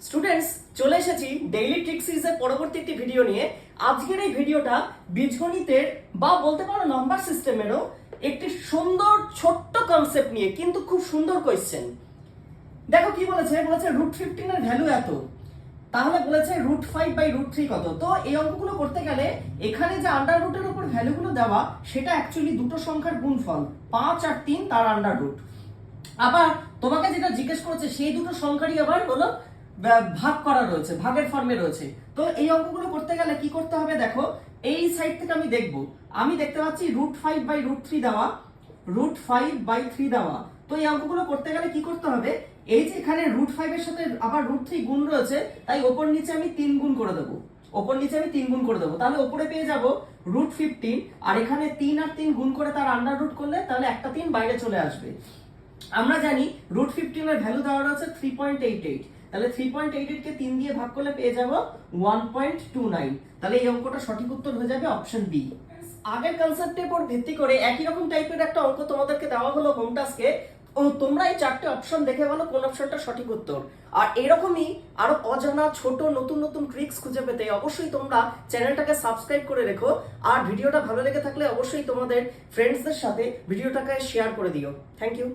Students, চলে এসেছি daily trick সিরিজের পরবর্তী একটি ভিডিও নিয়ে। আজকের এই ভিডিওটা বীজগণিতের বা বলতে পারো নাম্বার সিস্টেমেরও একটি সুন্দর ছোট্ট কনসেপ্ট নিয়ে, কিন্তু খুব সুন্দর কোয়েশ্চেন। দেখো কি বলেছে, √15 এর ভ্যালু এত, তাহলে বলেছে √5/√3 কত। তো এই অঙ্কগুলো করতে গেলে এখানে যে আন্ডার রুটের উপর ভ্যালুগুলো দেওয়া, সেটা অ্যাকচুয়ালি দুটো সংখ্যার গুণফল, 5 আর 3 তার আন্ডার রুট। আবার তোমাকে যেটা জিজ্ঞেস করেছে সেই দুটো সংখ্যারই আবার হলো ভাগ করা রয়েছে, ভাগের ফর্মে রয়েছে। তো এই অঙ্কগুলো করতে গেলে কি করতে হবে, দেখো এই সাইড থেকে আমি দেখতে পাচ্ছি √5/√3 দেওয়া, √5/3 দেওয়া। তো এই অঙ্কগুলো করতে গেলে কি করতে হবে, এই যে এখানে √5 এর সাথে আবার √3 গুণ রয়েছে, তাই ওপর নিচে আমি 3 গুণ করে দেবো, তাহলে ওপরে পেয়ে যাব √15, আর এখানে 3 আর 3 গুণ করে তার আন্ডার রুট করলে তাহলে একটা 3 বাইরে চলে আসবে। আমরা জানি √15 এর ভ্যালু দেওয়া রয়েছে 3.88, তাহলে 3.88 কে 3 দিয়ে ভাগ করলে পেয়ে যাব 1.29। তাহলে এই অঙ্কটা সঠিক উত্তর হয়ে যাবে অপশন বি। আগের কনসেপ্টের উপর ভিত্তি করে একই রকম টাইপের একটা অঙ্ক তোমাদেরকে দেওয়া হলো হোম টাস্কে। তোমরা এই চারটে অপশন দেখে বলো কোন অপশনটা সঠিক উত্তর। আর এরকমই আরো অজানা ছোট নতুন নতুন ট্রিক্স খুঁজে পেতে অবশ্যই তোমরা চ্যানেলটাকে সাবস্ক্রাইব করে রেখো। আর ভিডিওটা ভালো লেগে থাকলে অবশ্যই তোমাদের ফ্রেন্ডসদের সাথে ভিডিওটাকে শেয়ার করে দিও। Thank you.